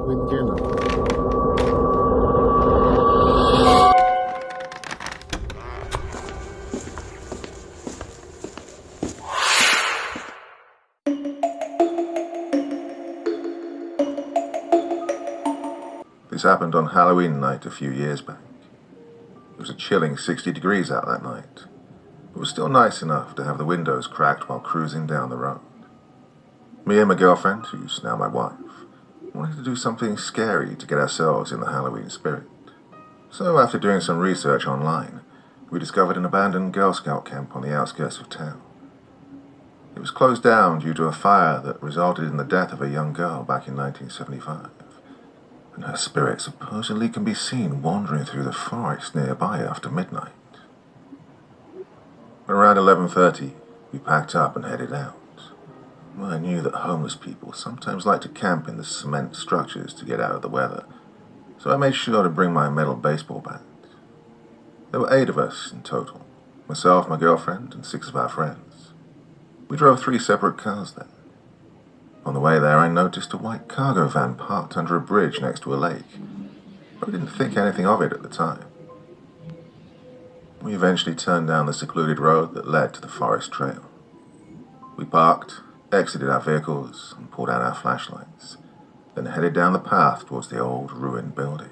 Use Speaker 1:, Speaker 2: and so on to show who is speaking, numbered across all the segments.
Speaker 1: with dinner.
Speaker 2: This happened on Halloween night a few years back. It was a chilling 60 degrees out that night. It was still nice enough to have the windows cracked while cruising down the road. Me and my girlfriend, who's now my wife, wanted to do something scary to get ourselves in the Halloween spirit. So after doing some research online, we discovered an abandoned Girl Scout camp on the outskirts of town. It was closed down due to a fire that resulted in the death of a young girl back in 1975. And her spirit supposedly can be seen wandering through the forest nearby after midnight. Around 11:30, we packed up and headed out. I knew that homeless people sometimes like to camp in the cement structures to get out of the weather, so I made sure to bring my metal baseball bat. There were 8 of us in total, myself, my girlfriend, and 6 of our friends. We drove 3 separate cars then. On the way there, I noticed a white cargo van parked under a bridge next to a lake, but I didn't think anything of it at the time. We eventually turned down the secluded road that led to the forest trail. We parked, exited our vehicles, and pulled out our flashlights, then headed down the path towards the old ruined building.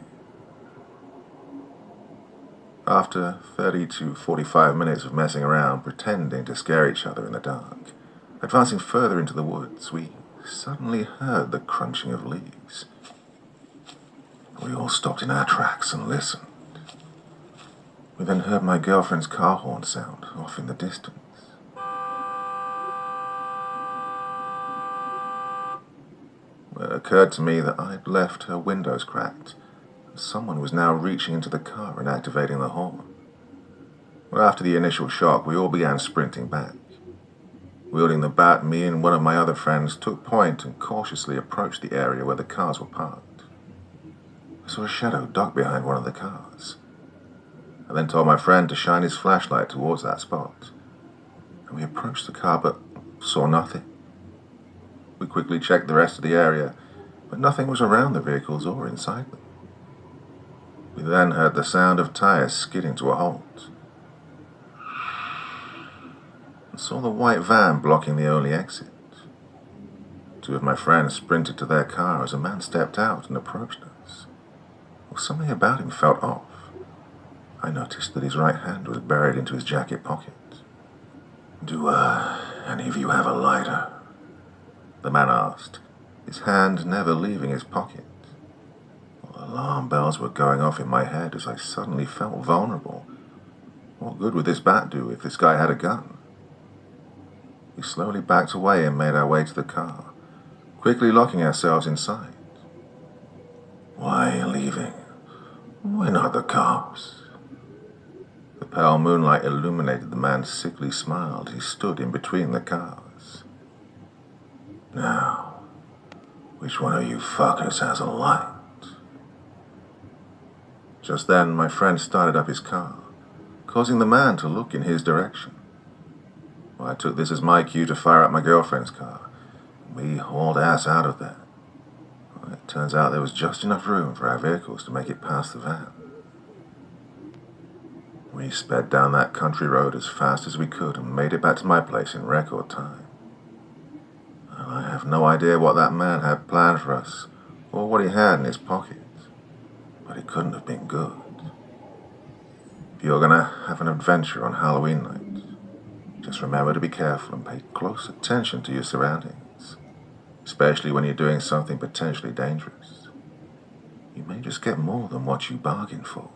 Speaker 2: After 30 to 45 minutes of messing around, pretending to scare each other in the dark, advancing further into the woods, we suddenly heard the crunching of leaves. We all stopped in our tracks and listened. We then heard my girlfriend's car horn sound off in the distance. It occurred to me that I'd left her windows cracked, and someone was now reaching into the car and activating the horn. After the initial shock, we all began sprinting back. Wielding the bat, me and one of my other friends took point and cautiously approached the area where the cars were parked. I saw a shadow duck behind one of the cars. I then told my friend to shine his flashlight towards that spot, and we approached the car but saw nothing. We quickly checked the rest of the area, but nothing was around the vehicles or inside them. We then heard the sound of tires skidding to a halt, and saw the white van blocking the only exit. 2 of my friends sprinted to their car as a man stepped out and approached us. Well, something about him felt off. I noticed that his right hand was buried into his jacket pocket. "Do, any of you have a lighter?" the man asked, his hand never leaving his pocket. Well, alarm bells were going off in my head as I suddenly felt vulnerable. What good would this bat do if this guy had a gun? We slowly backed away and made our way to the car, quickly locking ourselves inside. "Why are you leaving? We're not the cops." The pale moonlight illuminated the man's sickly smile as he stood in between the cars. "Now, which one of you fuckers has a light?" Just then, my friend started up his car, causing the man to look in his direction. Well, I took this as my cue to fire up my girlfriend's car. We hauled ass out of there. Well, it turns out there was just enough room for our vehicles to make it past the van. We sped down that country road as fast as we could and made it back to my place in record time. Well, I have no idea what that man had planned for us or what he had in his pocket, but it couldn't have been good. If you're gonna have an adventure on Halloween night, just remember to be careful and pay close attention to your surroundings, especially when you're doing something potentially dangerous. You may just get more than what you bargained for.